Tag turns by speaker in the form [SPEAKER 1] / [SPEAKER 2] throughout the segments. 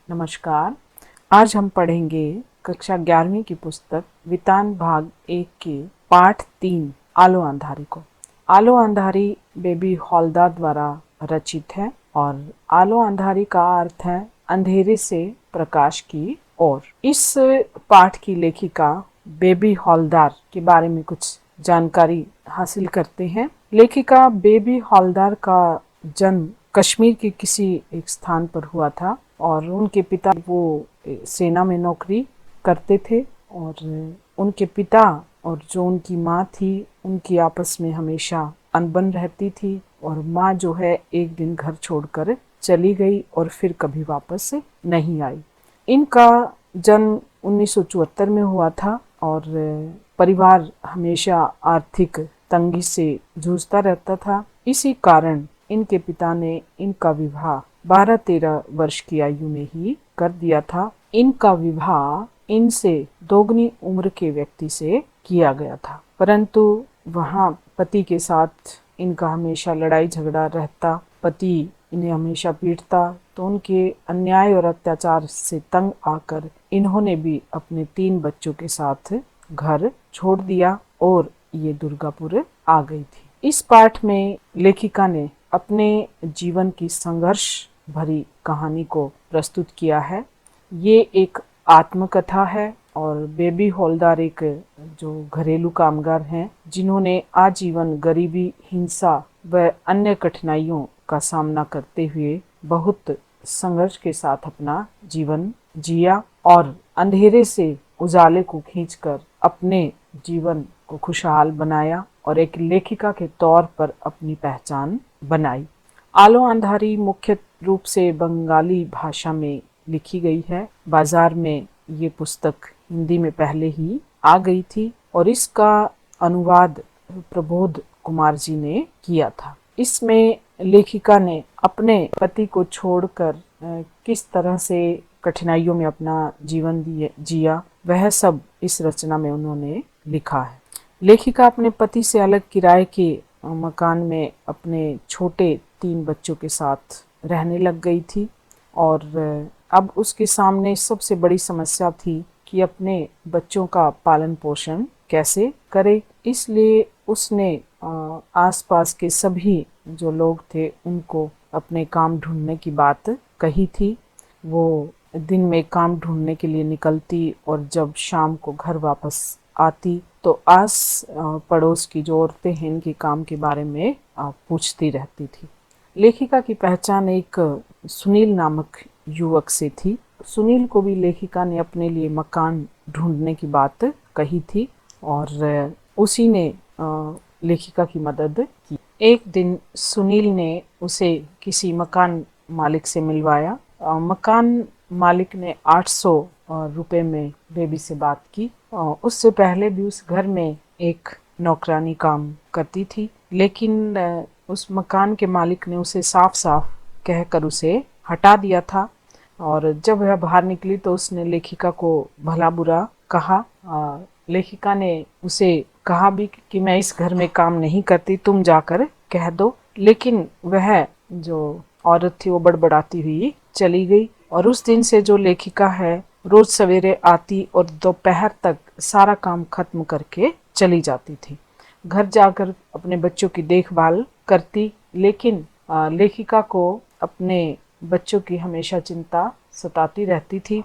[SPEAKER 1] नमस्कार। आज हम पढ़ेंगे कक्षा 11वीं की पुस्तक वितान भाग 1 के पाठ 3 आलो अंधारी को। आलो अंधारी बेबी हॉलदार द्वारा रचित है और आलो अंधारी का अर्थ है अंधेरे से प्रकाश की ओर। इस पाठ की लेखिका बेबी हॉलदार के बारे में कुछ जानकारी हासिल करते हैं। लेखिका बेबी हॉलदार का जन्म कश्मीर के किसी एक स्थान पर हुआ था और उनके पिता वो सेना में नौकरी करते थे और उनके पिता और जो उनकी माँ थी उनकी आपस में हमेशा अनबन रहती थी और माँ जो है एक दिन घर छोड़कर चली गई और फिर कभी वापस नहीं आई। इनका जन्म 1974 में हुआ था और परिवार हमेशा आर्थिक तंगी से जूझता रहता था। इसी कारण इनके पिता ने इनका विवाह 12-13 वर्ष की आयु में ही कर दिया था। इनका विवाह इनसे दोगुनी उम्र के व्यक्ति से किया गया था, परंतु वहाँ पति के साथ इनका हमेशा लड़ाई झगड़ा रहता। पति इन्हें हमेशा पीटता, तो उनके अन्याय और अत्याचार से तंग आकर इन्होंने भी अपने 3 बच्चों के साथ घर छोड़ दिया और ये दुर्गापुर आ गई थी। इस पाठ में लेखिका ने अपने जीवन की संघर्ष भरी कहानी को प्रस्तुत किया है। ये एक आत्मकथा है और बेबी हॉलदार एक जो घरेलू कामगार हैं जिन्होंने आजीवन गरीबी, हिंसा व अन्य कठिनाइयों का सामना करते हुए बहुत संघर्ष के साथ अपना जीवन जिया और अंधेरे से उजाले को खींचकर अपने जीवन को खुशहाल बनाया और एक लेखिका के तौर पर अपनी पहचान बनाई। आलो अंधारी मुख्य रूप से बंगाली भाषा में लिखी गई है। बाजार में ये पुस्तक हिंदी में पहले ही आ गई थी और इसका अनुवाद प्रबोध कुमार जी ने किया था। इसमें लेखिका ने अपने पति को छोड़कर किस तरह से कठिनाइयों में अपना जीवन जिया, वह सब इस रचना में उन्होंने लिखा है। लेखिका अपने पति से अलग किराए के मकान में अपने छोटे 3 बच्चों के साथ रहने लग गई थी और अब उसके सामने सबसे बड़ी समस्या थी कि अपने बच्चों का पालन पोषण कैसे करे। इसलिए उसने आसपास के सभी जो लोग थे उनको अपने काम ढूंढने की बात कही थी। वो दिन में काम ढूंढने के लिए निकलती और जब शाम को घर वापस आती तो आस पड़ोस की जो औरतें हैं इनके काम के बारे में पूछती रहती थी। लेखिका की पहचान एक सुनील नामक युवक से थी। सुनील को भी लेखिका ने अपने लिए मकान ढूंढने की बात कही थी और उसी ने लेखिका की मदद की। एक दिन सुनील ने उसे किसी मकान मालिक से मिलवाया। मकान मालिक ने 800 रुपए में बेबी से बात की। उससे पहले भी उस घर में एक नौकरानी काम करती थी, लेकिन उस मकान के मालिक ने उसे साफ साफ कहकर उसे हटा दिया था और जब वह बाहर निकली तो उसने लेखिका को भला बुरा कहा। लेखिका ने उसे कहा भी कि मैं इस घर में काम नहीं करती, तुम जाकर कह दो, लेकिन वह जो औरत थी वो बड़बड़ाती हुई चली गई और उस दिन से जो लेखिका है रोज सवेरे आती और दोपहर तक सारा काम खत्म करके चली जाती थी। घर जाकर अपने बच्चों की देखभाल करती, लेकिन लेखिका को अपने बच्चों की हमेशा चिंता सताती रहती थी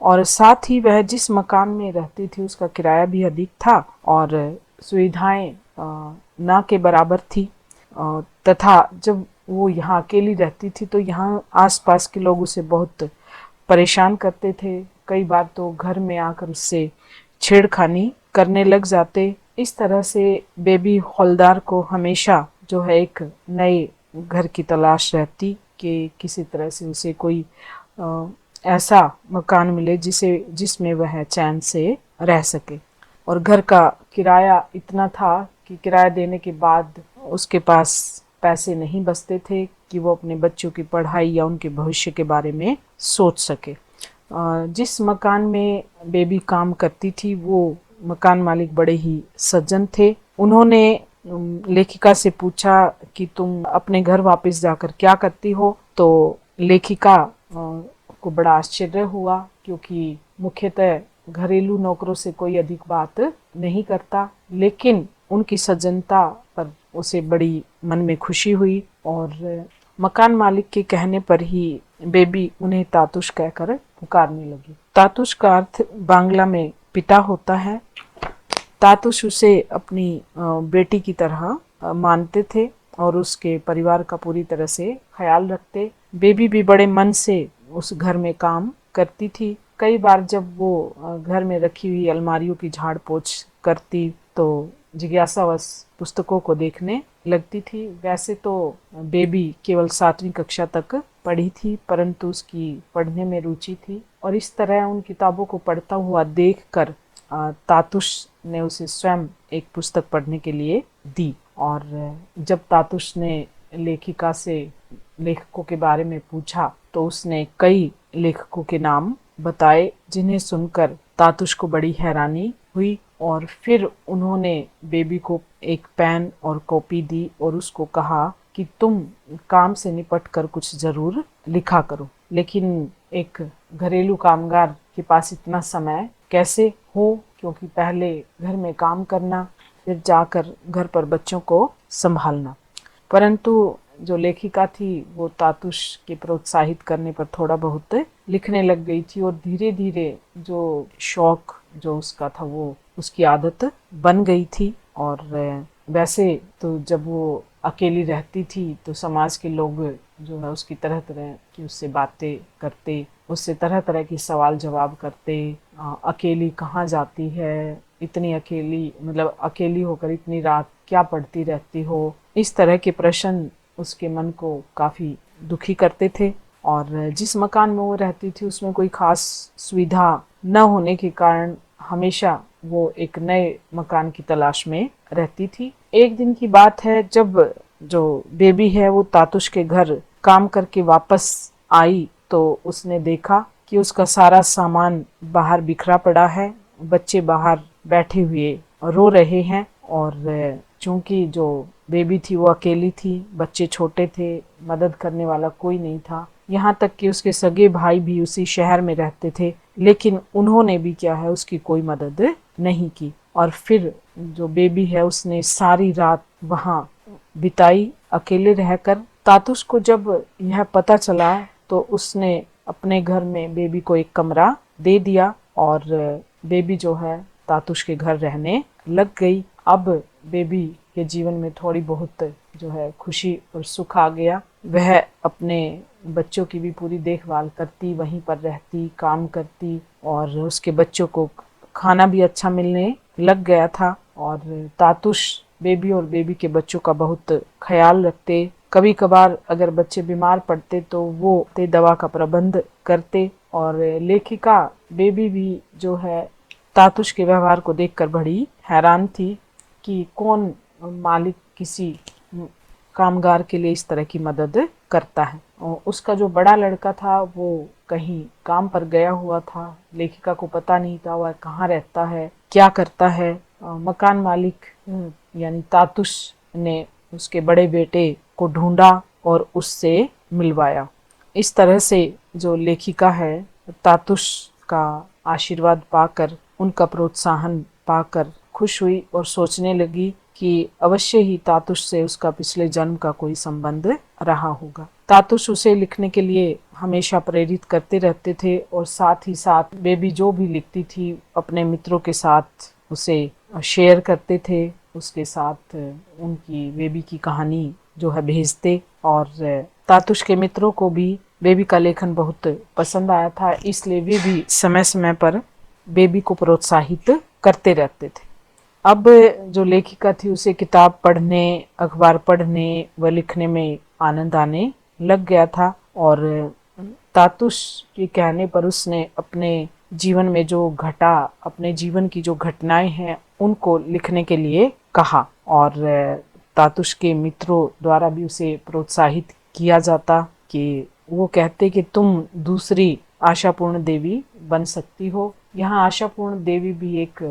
[SPEAKER 1] और साथ ही वह जिस मकान में रहती थी उसका किराया भी अधिक था और सुविधाएं ना के बराबर थी तथा जब वो यहाँ अकेली रहती थी तो यहाँ आसपास के लोग उसे बहुत परेशान करते थे। कई बार तो घर में आकर उससे छेड़खानी करने लग जाते। इस तरह से बेबी हॉलदार को हमेशा जो है एक नए घर की तलाश रहती कि किसी तरह से उसे कोई ऐसा मकान मिले जिसमें वह चैन से रह सके। और घर का किराया इतना था कि किराया देने के बाद उसके पास पैसे नहीं बचते थे कि वो अपने बच्चों की पढ़ाई या उनके भविष्य के बारे में सोच सके। जिस मकान में बेबी काम करती थी वो मकान मालिक बड़े ही सज्जन थे। उन्होंने लेखिका से पूछा कि तुम अपने घर वापस जाकर क्या करती हो, तो लेखिका को बड़ा आश्चर्य हुआ, क्योंकि मुख्यतः घरेलू नौकरों से कोई अधिक बात नहीं करता, लेकिन उनकी सज्जनता पर उसे बड़ी मन में खुशी हुई और मकान मालिक के कहने पर ही बेबी उन्हें तातुश कहकर पुकारने लगी। तातुश का अर्थ बांग्ला में पिता होता है। तातुश उसे अपनी बेटी की तरह मानते थे और उसके परिवार का पूरी तरह से ख्याल रखते। बेबी भी बड़े मन से उस घर में काम करती थी। कई बार जब वो घर में रखी हुई अलमारियों की झाड़ पोछ करती तो जिज्ञासावश पुस्तकों को देखने लगती थी। वैसे तो बेबी केवल 7वीं कक्षा तक पढ़ी थी, परंतु उसकी पढ़ने में रुचि थी और इस तरह उन किताबों को पढ़ता हुआ देखकर तातुश ने उसे स्वयं एक पुस्तक पढ़ने के लिए दी। और जब तातुश ने लेखिका से लेखकों के बारे में पूछा तो उसने कई लेखकों के नाम बताए, जिन्हें सुनकर तातुश को बड़ी हैरानी हुई और फिर उन्होंने बेबी को एक पेन और कॉपी दी और उसको कहा कि तुम काम से निपट कर कुछ जरूर लिखा करो, लेकिन एक घरेलू कामगार के पास इतना समय कैसे हो, क्योंकि पहले घर में काम करना, फिर जाकर घर पर बच्चों को संभालना। परंतु जो लेखिका थी वो तातुश के प्रोत्साहित करने पर थोड़ा बहुत लिखने लग गई थी और धीरे धीरे जो शौक जो उसका था वो उसकी आदत बन गई थी। और वैसे तो जब वो अकेली रहती थी तो समाज के लोग जो है उसकी तरह तरह की उससे बातें करते, उससे तरह तरह की सवाल जवाब करते। अकेली कहाँ जाती है, इतनी अकेली, मतलब अकेली होकर इतनी रात क्या पढ़ती रहती हो, इस तरह के प्रश्न उसके मन को काफ़ी दुखी करते थे। और जिस मकान में वो रहती थी उसमें कोई खास सुविधा न होने के कारण हमेशा वो एक नए मकान की तलाश में रहती थी। एक दिन की बात है जब जो बेबी है वो तातुश के घर काम करके वापस आई तो उसने देखा कि उसका सारा सामान बाहर बिखरा पड़ा है, बच्चे बाहर बैठे हुए रो रहे हैं और चूंकि जो बेबी थी वो अकेली थी, बच्चे छोटे थे, मदद करने वाला कोई नहीं था। यहाँ तक कि उसके सगे भाई भी उसी शहर में रहते थे, लेकिन उन्होंने भी क्या है उसकी कोई मदद नहीं की। और फिर जो बेबी है उसने सारी रात वहाँ बिताई अकेले रहकर। तातुश को जब यह पता चला तो उसने अपने घर में बेबी को एक कमरा दे दिया और बेबी जो है तातुश के घर रहने लग गई। अब बेबी के जीवन में थोड़ी बहुत जो है खुशी और सुख आ गया। वह अपने बच्चों की भी पूरी देखभाल करती, वहीं पर रहती, काम करती और उसके बच्चों को खाना भी अच्छा मिलने लग गया था। और तातुश बेबी और बेबी के बच्चों का बहुत ख्याल रखते। कभी कभार अगर बच्चे बीमार पड़ते तो वो दवा का प्रबंध करते। और लेखिका बेबी भी जो है तातुश के व्यवहार को देखकर बड़ी हैरान थी कि कौन मालिक किसी कामगार के लिए इस तरह की मदद करता है। और उसका जो बड़ा लड़का था वो कहीं काम पर गया हुआ था, लेखिका को पता नहीं था वह कहाँ रहता है, क्या करता है। मकान मालिक यानी तातुश ने उसके बड़े बेटे को ढूंढा और उससे मिलवाया। इस तरह से जो लेखिका है तातुश का आशीर्वाद पाकर, उनका प्रोत्साहन पाकर खुश हुई और सोचने लगी कि अवश्य ही तातुश से उसका पिछले जन्म का कोई संबंध रहा होगा। तातुश उसे लिखने के लिए हमेशा प्रेरित करते रहते थे और साथ ही साथ बेबी जो भी लिखती थी अपने मित्रों के साथ उसे शेयर करते थे, उसके साथ उनकी बेबी की कहानी जो है भेजते। और तातुश के मित्रों को भी बेबी का लेखन बहुत पसंद आया था, इसलिए वे भी समय समय पर बेबी को प्रोत्साहित करते रहते थे। अब जो लेखिका थी उसे किताब पढ़ने, अखबार पढ़ने व लिखने में आनंद आने लग गया था और तातुश के कहने पर उसने अपने जीवन में जो घटा, अपने जीवन की जो घटनाएं हैं उनको लिखने के लिए कहा। और तातुश के मित्रों द्वारा भी उसे प्रोत्साहित किया जाता कि वो कहते कि तुम दूसरी आशापूर्ण देवी बन सकती हो। यहाँ आशापूर्ण देवी भी एक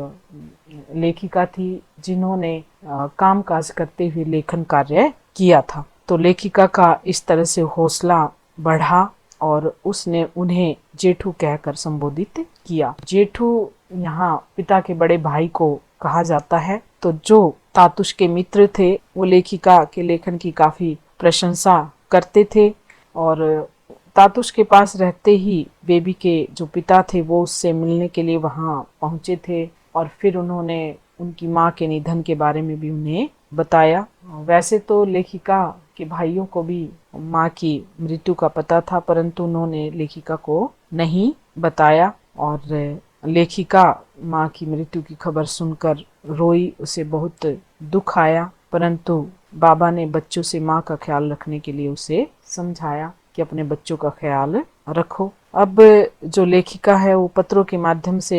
[SPEAKER 1] लेखिका थी जिन्होंने कामकाज करते हुए लेखन कार्य किया था। तो लेखिका का इस तरह से हौसला बढ़ा और उसने उन्हें जेठू कहकर संबोधित किया। जेठू यहाँ पिता के बड़े भाई को कहा जाता है। तो जो तातुश के मित्र थे वो लेखिका के लेखन की काफी प्रशंसा करते थे और तातुश के पास रहते ही बेबी के जो पिता थे वो उससे मिलने के लिए वहां पहुंचे थे और फिर उन्होंने उनकी माँ के निधन के बारे में भी उन्हें बताया। वैसे तो लेखिका के भाइयों को भी माँ की मृत्यु का पता था, परंतु उन्होंने लेखिका को नहीं बताया और लेखिका माँ की मृत्यु की खबर सुनकर रोई, उसे बहुत दुख आया, परंतु बाबा ने बच्चों से माँ का ख्याल रखने के लिए उसे समझाया कि अपने बच्चों का ख्याल रखो। अब जो लेखिका है वो पत्रों के माध्यम से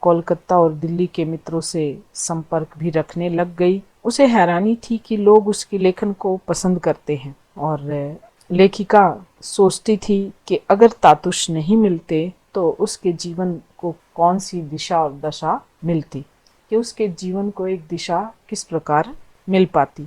[SPEAKER 1] कोलकाता और दिल्ली के मित्रों से संपर्क भी रखने लग गई। उसे हैरानी थी कि लोग उसके लेखन को पसंद करते हैं और लेखिका सोचती थी कि अगर तातुश नहीं मिलते तो उसके जीवन को कौन सी दिशा और दशा मिलती, कि उसके जीवन को एक दिशा किस प्रकार मिल पाती।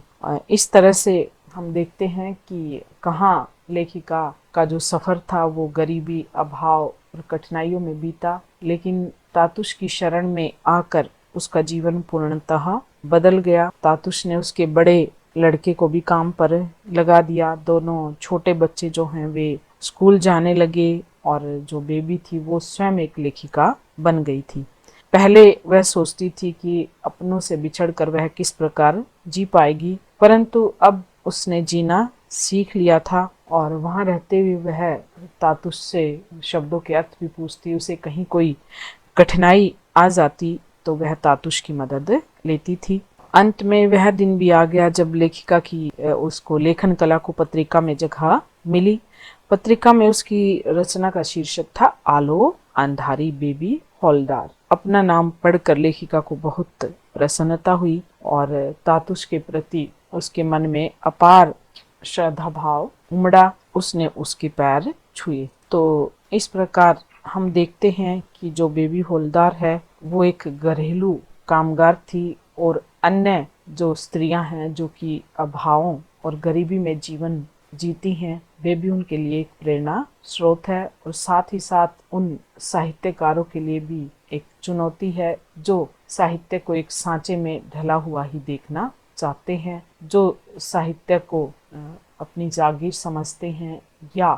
[SPEAKER 1] इस तरह से हम देखते हैं कि कहाँ लेखिका का जो सफर था वो गरीबी, अभाव और कठिनाइयों में बीता, लेकिन तातुश की शरण में आकर उसका जीवन पूर्णतः बदल गया। तातुश ने उसके बड़े लड़के को भी काम पर लगा दिया। दोनों छोटे बच्चे जो हैं वे स्कूल जाने लगे और जो बेबी थी वो स्वयं एक लेखिका बन गई थी। पहले वह सोचती थी कि अपनों से बिछड़कर वह किस प्रकार जी पाएगी, परंतु अब उसने जीना सीख लिया था और वहां रहते हुए वह तातुश से शब्दों के अर्थ भी पूछती। उसे कहीं कोई कठिनाई आ जाती तो वह तातुश की मदद लेती थी। अंत में वह दिन भी आ गया जब लेखिका की उसको लेखन कला को पत्रिका में जगह मिली। पत्रिका में उसकी रचना का शीर्षक था आलो अंधारी बेबी हॉलदार। अपना नाम पढ़कर लेखिका को बहुत प्रसन्नता हुई और तातुश के प्रति उसके मन में अपार श्रद्धा भाव उमड़ा। उसने उसके पैर छुए। तो इस प्रकार हम देखते हैं कि जो बेबी हॉलदार है वो एक घरेलू कामगार थी और अन्य जो स्त्रियां हैं जो कि अभावों और गरीबी में जीवन जीती हैं, वे भी उनके लिए एक प्रेरणा स्रोत है और साथ ही साथ उन साहित्यकारों के लिए भी एक चुनौती है जो साहित्य को एक सांचे में ढला हुआ ही देखना चाहते हैं, जो साहित्य को अपनी जागीर समझते हैं या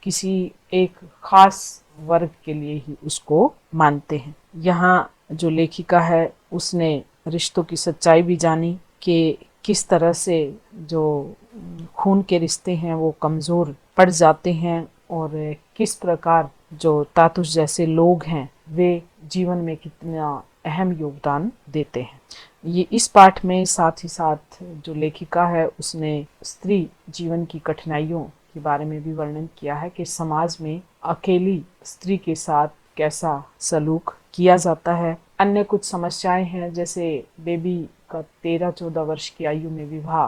[SPEAKER 1] किसी एक खास वर्ग के लिए ही उसको मानते हैं। यहाँ जो लेखिका है उसने रिश्तों की सच्चाई भी जानी कि किस तरह से जो खून के रिश्ते हैं वो कमज़ोर पड़ जाते हैं और किस प्रकार जो तातुश जैसे लोग हैं वे जीवन में कितना अहम योगदान देते हैं। ये इस पाठ में साथ ही साथ जो लेखिका है उसने स्त्री जीवन की कठिनाइयों के बारे में भी वर्णन किया है कि समाज में अकेली स्त्री के साथ कैसा सलूक किया जाता है। अन्य कुछ समस्याएं हैं जैसे बेबी का 13-14 वर्ष की आयु में विवाह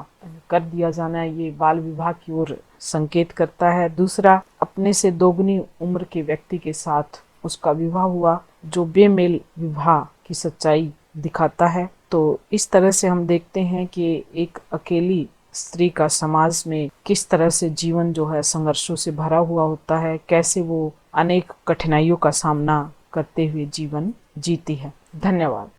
[SPEAKER 1] कर दिया जाना, ये बाल विवाह की ओर संकेत करता है। दूसरा, अपने से दोगुनी उम्र के व्यक्ति के साथ उसका विवाह हुआ जो बेमेल विवाह की सच्चाई दिखाता है। तो इस तरह से हम देखते हैं कि एक अकेली स्त्री का समाज में किस तरह से जीवन जो है संघर्षों से भरा हुआ होता है, कैसे वो अनेक कठिनाइयों का सामना करते हुए जीवन जीती है। धन्यवाद।